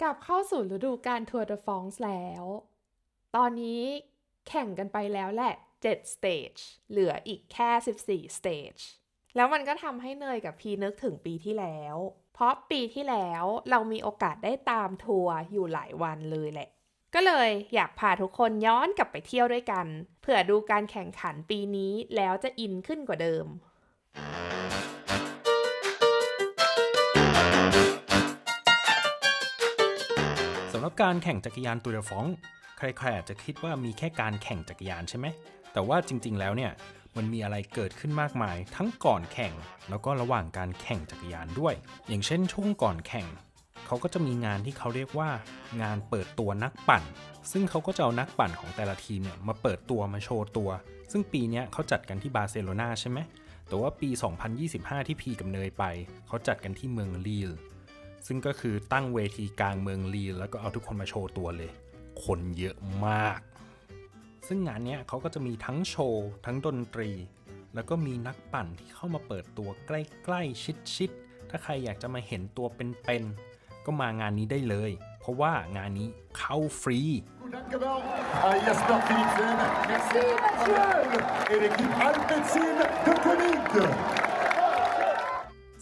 กลับเข้าสู่ฤดูกาลทัวร์เดอฟรองซ์แล้ว ตอนนี้แข่งกันไปแล้วแหละ7 stage เหลืออีกแค่14 stage แล้วมันก็ทำให้เนยกับพีนึกถึงปีที่แล้ว เพราะปีที่แล้วเรามีโอกาสได้ตามทัวร์อยู่หลายวันเลยแหละ ก็เลยอยากพาทุกคนย้อนกลับไปเที่ยวด้วยกัน เผื่อดูการแข่งขันปีนี้แล้วจะอินขึ้นกว่าเดิม สำหรับการแข่งจักรยานตูร์เดอฟองใครๆอาจจะคิดว่ามีแค่การแข่งจักรยานใช่ไหมแต่ว่าจริงๆแล้วเนี่ยมันมีอะไรเกิดขึ้นมากมายทั้งก่อนแข่งแล้วก็ระหว่างการแข่งจักรยานด้วยอย่างเช่นช่วงก่อนแข่งเขาก็จะมีงานที่เขาเรียกว่างานเปิดตัวนักปั่นซึ่งเขาก็จะเอานักปั่นของแต่ละทีมเนี่ยมาเปิดตัวมาโชว์ตัวซึ่งปีนี้เขาจัดกันที่บาร์เซโลนาใช่ไหมแต่ว่าปี 2025 ที่พีกับเนยไปเขาจัดกันที่เมืองลีลซึ่งก็คือตั้งเวทีกลางเมืองลีลแล้วก็เอาทุกคนมาโชว์ตัวเลยคนเยอะมากซึ่งงานนี้เขาก็จะมีทั้งโชว์ทั้งดนตรีแล้วก็มีนักปั่นที่เข้ามาเปิดตัวใกล้ๆชิดๆถ้าใครอยากจะมาเห็นตัวเป็นๆก็มางานนี้ได้เลยเพราะว่างานนี้เข้าฟรี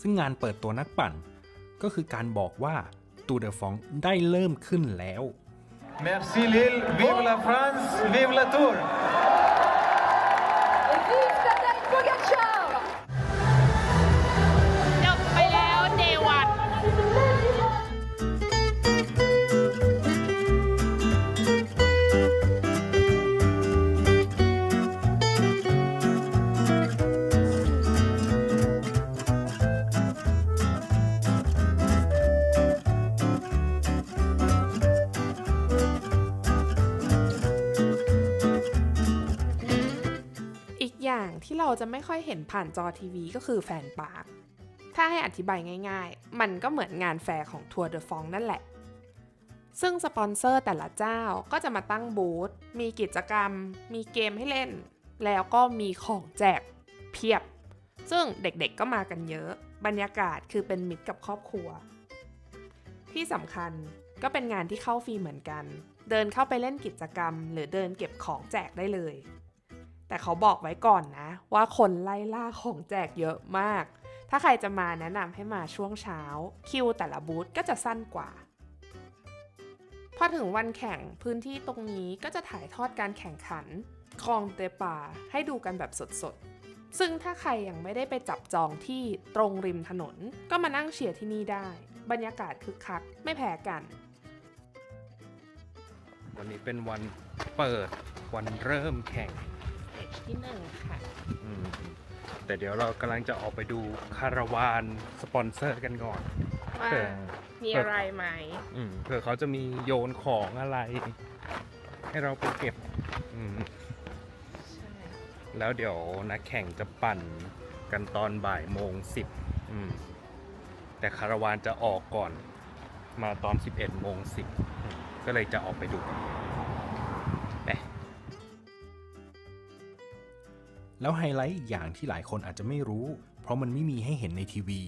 ซึ่งงานเปิดตัวนักปั่นก็คือการบอกว่าตูร์เดอฟองได้เริ่มขึ้นแล้ว Merci Lille, vive la France, vive la Tour. Et vive Tadej Pogacar! จบไปแล้วเดวัน อีกอย่างที่เราจะไม่ค่อยเห็นผ่านจอทีวีก็คือแฟนปาร์ค ถ้าให้อธิบายง่ายๆ มันก็เหมือนงานแฟร์ของทัวร์เดอฟองนั่นแหละ ซึ่งสปอนเซอร์แต่ละเจ้าก็จะมาตั้งบูธ มีกิจกรรม มีเกมให้เล่น แล้วก็มีของแจกเพียบ ซึ่งเด็กๆก็มากันเยอะ บรรยากาศคือเป็นมิตรกับครอบครัว ที่สำคัญก็เป็นงานที่เข้าฟรีเหมือนกัน เดินเข้าไปเล่นกิจกรรม หรือเดินเก็บของแจกได้เลย แต่เขาบอกไว้ก่อนนะว่าคนไล่ล่าของแจกเยอะมาก ถ้าใครจะมาแนะนำให้มาช่วงเช้าคิวแต่ละบูธก็จะสั้นกว่า พอถึงวันแข่งพื้นที่ตรงนี้ก็จะถ่ายทอดการแข่งขันคลองเตปาให้ดูกันแบบสดๆ ซึ่งถ้าใครยังไม่ได้ไปจับจองที่ตรงริมถนนก็มานั่งเชียร์ที่นี่ได้ บรรยากาศคึกคักไม่แพ้กัน วันนี้เป็นวันเปิดวันเริ่มแข่งที่หนึ่งค่ะ แต่เดี๋ยวเรากำลังจะออกไปดูคาราวานสปอนเซอร์กันก่อน ว่า เผื่อ มีอะไรไหม เผื่อเขาจะมีโยนของอะไร ให้เราไปเก็บใช่ แล้วเดี๋ยวนักแข่งจะปั่นกันตอนบ่ายโมง10แต่คาราวานจะออกก่อนมาตอน11โมง10ก็เลยจะออกไปดูไปแล้วไฮไลท์อีกอย่างที่หลายคนอาจจะไม่รู้เพราะมันไม่มีให้เห็นในทีวี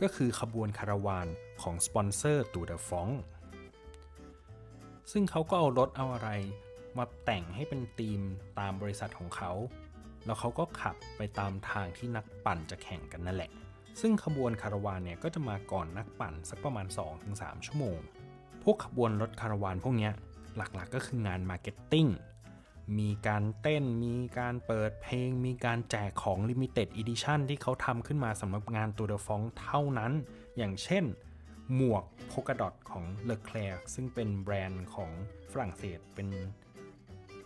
ก็คือขบวนคาราวานของสปอนเซอร์ตูร์เดอฟองซึ่งเขาก็เอารถเอาอะไรมาแต่งให้เป็นธีมตามบริษัทของเขาแล้วเขาก็ขับไปตามทางที่นักปั่นจะแข่งกันนั่นแหละซึ่งขบวนคาราวานเนี่ยก็จะมาก่อนนักปั่นสักประมาณ 2-3 ชั่วโมงพวกขบวนรถคาราวานพวกนี้หลักๆก็คืองานมาร์เก็ตติ้งมีการเต้นมีการเปิดเพลงมีการแจกของ Limited Edition ที่เขาทำขึ้นมาสำหรับงานตูร์เดอฟองเท่านั้นอย่างเช่นหมวกโพกาดอทของ Leclerc ซึ่งเป็นแบรนด์ของฝรั่งเศสเป็น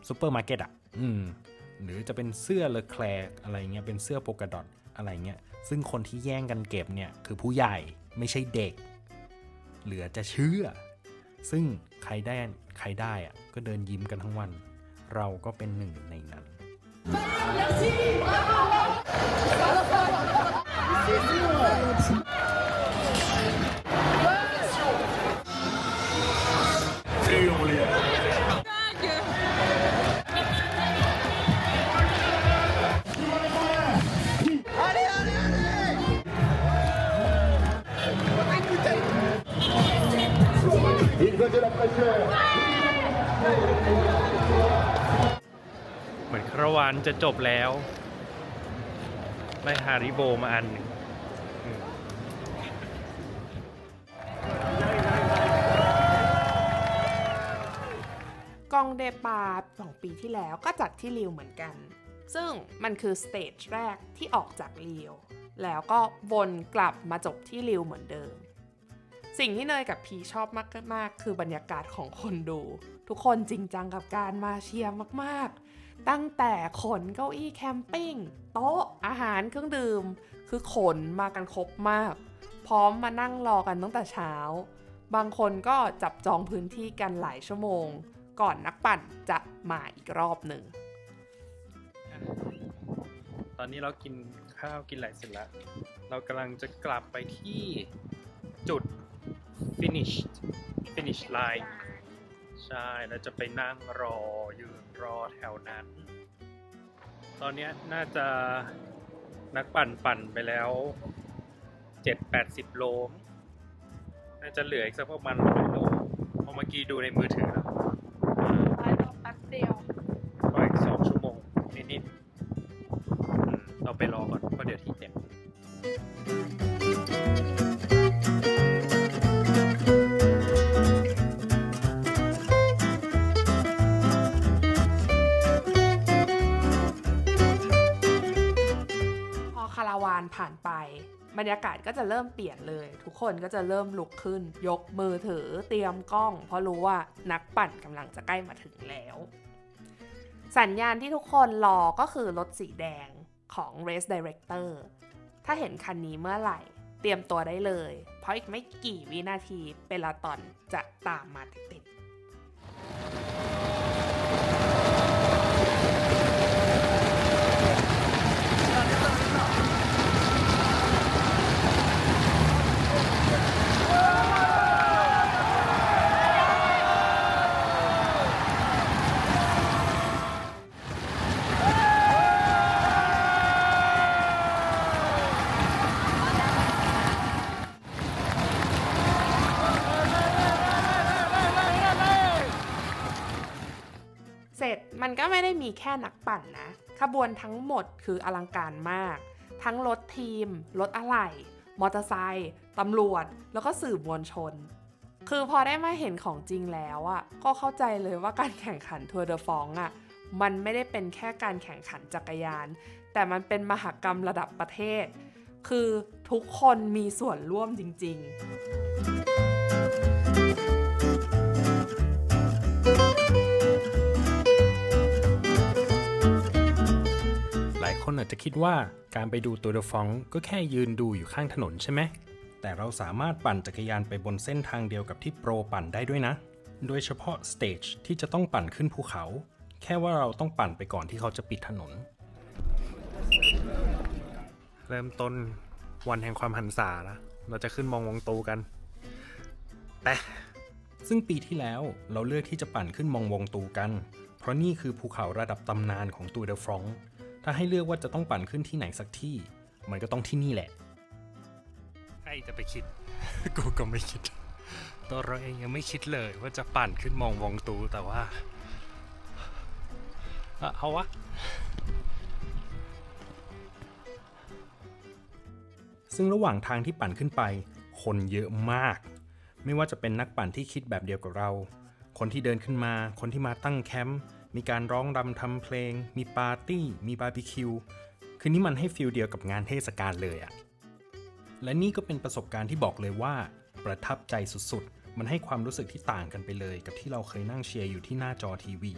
ซูเปอร์มาร์เก็ตหรือจะเป็นเสื้อ Leclerc อะไรเงี้ยเป็นเสื้อโพกาดอทอะไรเงี้ยซึ่งคนที่แย่งกันเก็บเนี่ยคือผู้ใหญ่ไม่ใช่เด็กเหลือจะเชื่อซึ่งใครได้อะก็เดินยิ้มกันทั้งวันเราก็เป็นหนึ่งในนั้น Il veut de la fraîcheur. เหมือนคาราวานจะจบแล้วได้ฮาริโบมาอันหนึ่งกองเดปา2 ปีที่แล้วก็จัดที่ริวเหมือนกัน ซึ่งมันคือสเตจแรกที่ออกจากริวแล้วก็วนกลับมาจบที่ริวเหมือนเดิม สิ่งที่เนยกับพีชอบมากๆคือบรรยากาศของคนดู ทุกคนจริงจังกับการมาเชียร์มากๆตั้งแต่ขนเก้าอี้แคมปิ้งโต๊ะอาหารเครื่องดื่มคือขนมากันครบมากพร้อมมานั่งรอกันตั้งแต่เช้าบางคนก็จับจองพื้นที่กันหลายชั่วโมงก่อนนักปั่นจะมาอีกรอบหนึ่ง ตอนนี้เรากินข้าวกินอะไรเสร็จแล้วเรากำลังจะกลับไปที่จุด finish line ใช่แล้วจะไปนั่งยืนรอแถวนั้นตอนนี้น่าจะนักปั่นไปแล้ว 7-80 โลน่าจะเหลืออีกสักประมาณ100 โลเพราะเมื่อกี้ดูในมือถือแล้วแป๊บเดียว ก็อีก2 ชั่วโมงนิดๆเราไปรอก่อนเพราะเดี๋ยวที่เต็มคาราวานผ่านไปบรรยากาศก็จะเริ่มเปลี่ยนเลยทุกคนก็จะเริ่มลุกขึ้นยกมือถือเตรียมกล้องเพราะรู้ว่านักปั่นกำลังจะใกล้มาถึงแล้วสัญญาณที่ทุกคนรอก็คือรถสีแดงของ Race Director ถ้าเห็นคันนี้เมื่อไหร่เตรียมตัวได้เลยเพราะอีกไม่กี่วินาทีเปลาตอนจะตามมาติดๆเสร็จมันก็ไม่ได้มีแค่นักปั่นนะขบวนทั้งหมดคืออลังการมากทั้งรถทีมรถอะไหล่มอเตอร์ไซค์ตำรวจแล้วก็สื่อมวลชนคือพอได้มาเห็นของจริงแล้วอ่ะก็เข้าใจเลยว่าการแข่งขันทัวร์เดอฟองอ่ะมันไม่ได้เป็นแค่การแข่งขันจักรยานแต่มันเป็นมหกรรมระดับประเทศคือทุกคนมีส่วนร่วมจริงๆหลายคนอาจจะคิดว่าการไปดูตัวเดอฟองก็แค่ยืนดูอยู่ข้างถนนใช่ไหมแต่เราสามารถปั่นจักรยานไปบนเส้นทางเดียวกับที่โปรปั่นได้ด้วยนะโดยเฉพาะสเตจที่จะต้องปั่นขึ้นภูเขาแค่ว่าเราต้องปั่นไปก่อนที่เขาจะปิดถนนเริ่มต้นวันแห่งความหันษาแล้วเราจะขึ้นมองวงตูกันแต่ซึ่งปีที่แล้วเราเลือกที่จะปั่นขึ้นมองวงตูกันเพราะนี่คือภูเขาระดับตำนานของตูเดอฟรองก์ถ้าให้เลือกว่าจะต้องปั่นขึ้นที่ไหนสักที่มันก็ต้องที่นี่แหละใครจะไปคิด กูก็ไม่คิดตัวเราเองยังไม่คิดเลยว่าจะปั่นขึ้นมองวงตูแต่ว่าเอาวะซึ่งระหว่างทางที่ปั่นขึ้นไปคนเยอะมากไม่ว่าจะเป็นนักปั่นที่คิดแบบเดียวกับเราคนที่เดินขึ้นมาคนที่มาตั้งแคมป์มีการร้องรำทำเพลงมีปาร์ตี้มีบาร์บีคิวคือนี่มันให้ฟีลเดียวกับงานเทศกาลเลยอะและนี่ก็เป็นประสบการณ์ที่บอกเลยว่าประทับใจสุดๆมันให้ความรู้สึกที่ต่างกันไปเลยกับที่เราเคยนั่งเชียร์อยู่ที่หน้าจอทีวี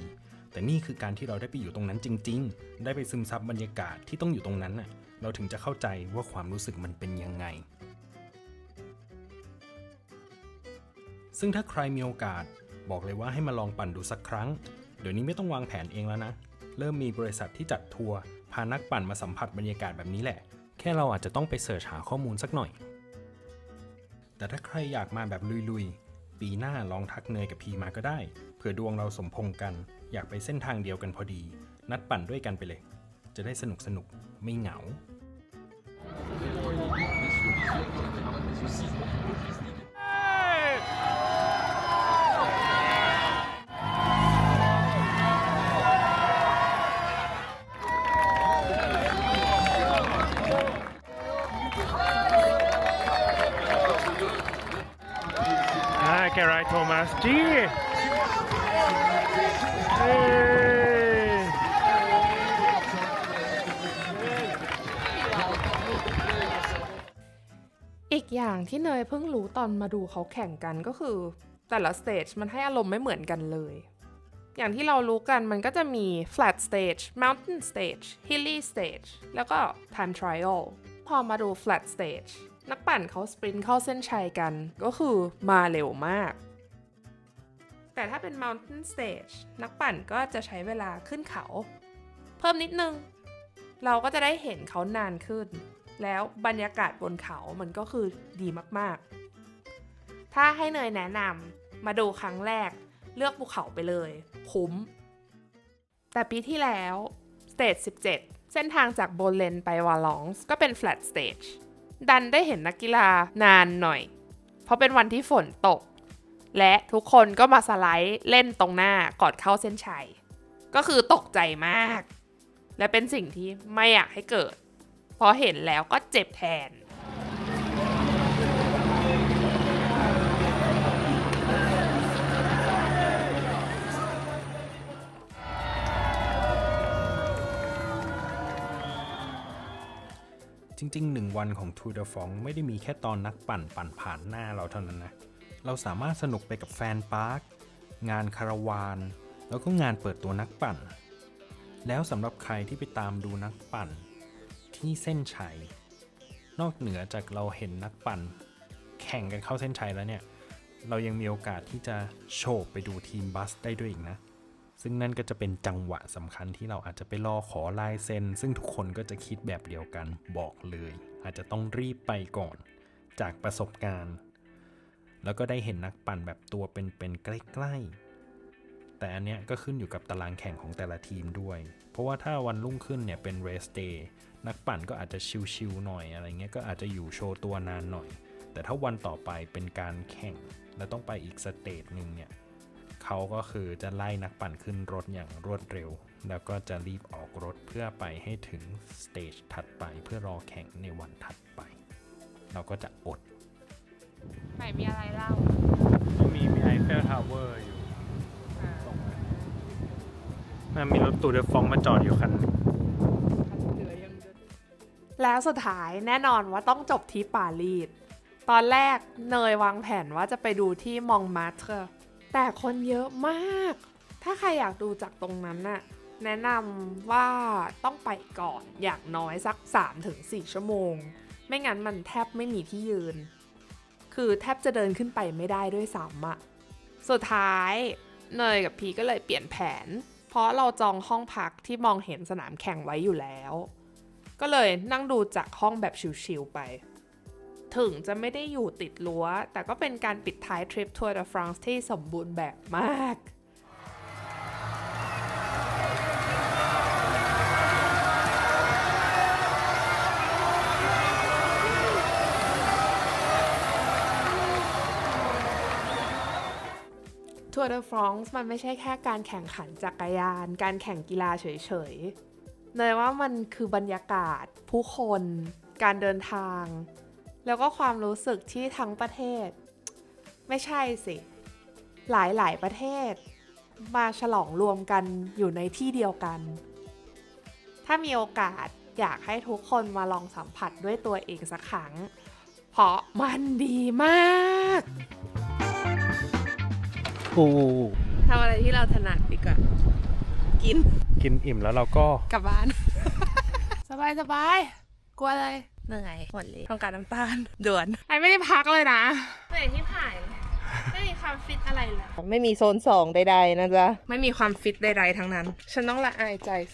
แต่นี่คือการที่เราได้ไปอยู่ตรงนั้นจริงๆได้ไปซึมซับบรรยากาศที่ต้องอยู่ตรงนั้นน่ะเราถึงจะเข้าใจว่าความรู้สึกมันเป็นยังไงซึ่งถ้าใครมีโอกาสบอกเลยว่าให้มาลองปั่นดูสักครั้งเดี๋ยวนี้ไม่ต้องวางแผนเองแล้วนะเริ่มมีบริษัทที่จัดทัวร์พานักปั่นมาสัมผัสบรรยากาศแบบนี้แหละแค่เราอาจจะต้องไปเสิร์ชหาข้อมูลสักหน่อยแต่ถ้าใครอยากมาแบบลุยๆปีหน้าลองทักเนยกับพีมาก็ได้เผื่อดวงเราสมพงษ์กันอยากไปเส้นทางเดียวกันพอดีนัดปั่นด้วยกันไปเลยจะได้สนุกไม่เหงา Lekker rij, Thomas. Cheer! Hey! อีกอย่างที่เนยเพิ่งรู้ตอนมาดูเขาแข่งกันก็คือแต่ละสเตจมันให้อารมณ์ไม่เหมือนกันเลย อย่างที่เรารู้กันมันก็จะมี flat stage mountain stage hilly stage แล้วก็ time trial พอมาดู flat stage นักปั่นเขาสปรินต์เข้าเส้นชัยกันก็คือมาเร็วมาก แต่ถ้าเป็น mountain stage นักปั่นก็จะใช้เวลาขึ้นเขาเพิ่มนิดนึง เราก็จะได้เห็นเขานานขึ้น แล้วบรรยากาศบนเขามันก็คือดีมากๆ ถ้าให้เนยแนะนำมาดูครั้งแรกเลือกภูเขาไปเลยคุ้ม แต่ปีที่แล้วสเตจ17 เส้นทางจากโบเลนไปวาลองส์ก็เป็น flat stage ดันได้เห็นนักกีฬานานหน่อย เพราะเป็นวันที่ฝนตก และทุกคนก็มาสไลด์เล่นตรงหน้าก่อนเข้าเส้นชัย ก็คือตกใจมาก และเป็นสิ่งที่ไม่อยากให้เกิดพอเห็นแล้วก็เจ็บแทน จริงๆ1 วันของ Tour de France ไม่ได้มีแค่ตอนนักปั่นผ่านหน้าเราเท่านั้นนะ เราสามารถสนุกไปกับแฟนปาร์ค งานคาราวาน แล้วก็งานเปิดตัวนักปั่น แล้วสำหรับใครที่ไปตามดูนักปั่นที่เส้นชัย นอกเหนือจากเราเห็นนักปั่นแข่งกันเข้าเส้นชัยแล้วเนี่ย เรายังมีโอกาสที่จะโฉบไปดูทีมบัสได้ด้วยอีกนะ ซึ่งนั่นก็จะเป็นจังหวะสำคัญที่เราอาจจะไปรอขอลายเซ็นซึ่งทุกคนก็จะคิดแบบเดียวกันบอกเลย อาจจะต้องรีบไปก่อนจากประสบการณ์ แล้วก็ได้เห็นนักปั่นแบบตัวเป็นๆใกล้ๆแต่อันเนี้ยก็ขึ้นอยู่กับตารางแข่งของแต่ละทีมด้วย เพราะว่าถ้าวันรุ่งขึ้นเนี่ยเป็น race day นักปั่นก็อาจจะชิลๆหน่อยอะไรเงี้ยก็อาจจะอยู่โชว์ตัวนานหน่อยแต่ถ้าวันต่อไปเป็นการแข่งและต้องไปอีกสเตจหนึ่งเนี่ยเขาก็คือจะไล่นักปั่นขึ้นรถอย่างรวดเร็วแล้วก็จะรีบออกรถเพื่อไปให้ถึงสเตจถัดไปเพื่อรอแข่งในวันถัดไปเราก็จะอด ไหนมีอะไรเล่า มีไอเฟลทาวเวอร์อยู่ตรงนั้นมีรถตู้เดอะฟองมาจอดอยู่คันนึง แล้วสุดท้ายแน่นอนว่าต้องจบที่ปารีส ตอนแรกเนยวางแผนว่าจะไปดูที่มองมาร์เทอร์แต่คนเยอะมาก ถ้าใครอยากดูจากตรงนั้นน่ะแนะนำว่าต้องไปก่อนอย่างน้อยสัก 3-4 ชั่วโมง ไม่งั้นมันแทบไม่มีที่ยืน คือแทบจะเดินขึ้นไปไม่ได้ด้วยซ้ำอะสุดท้ายเนยกับพีก็เลยเปลี่ยนแผน เพราะเราจองห้องพักที่มองเห็นสนามแข่งไว้อยู่แล้ว ก็เลยนั่งดูจากห้องแบบชิลๆไป ถึงจะไม่ได้อยู่ติดรั้วแต่ก็เป็นการปิดท้ายทริปทัวร์เดอฟรานซ์ที่สมบูรณ์แบบมาก ทัวร์เดอฟรานซ์มันไม่ใช่แค่การแข่งขันจักรยาน การแข่งกีฬาเฉยๆเนยว่ามันคือบรรยากาศ ผู้คน การเดินทาง แล้วก็ความรู้สึกที่ทั้งประเทศ ไม่ใช่สิ หลายๆประเทศ มาฉลองรวมกันอยู่ในที่เดียวกัน ถ้ามีโอกาสอยากให้ทุกคนมาลองสัมผัสด้วยตัวเองสักครั้ง เพราะมันดีมาก โอ้ ทำอะไรที่เราถนัดดีกว่า กิน กินอิ่มแล้วเราก็ กลับบ้าน สบายสบายกลัวอะไรเหนื่อยหมดเลยต้องการน้ำตาลด่วนไอไม่ได้พักเลยนะเหนื่อยที่ผ่านไม่มีความฟิตอะไรเลยไม่มีโซน2ใดๆนะจ๊ะไม่มีความฟิตใดๆทั้งนั้น ฉันต้องละอายใจ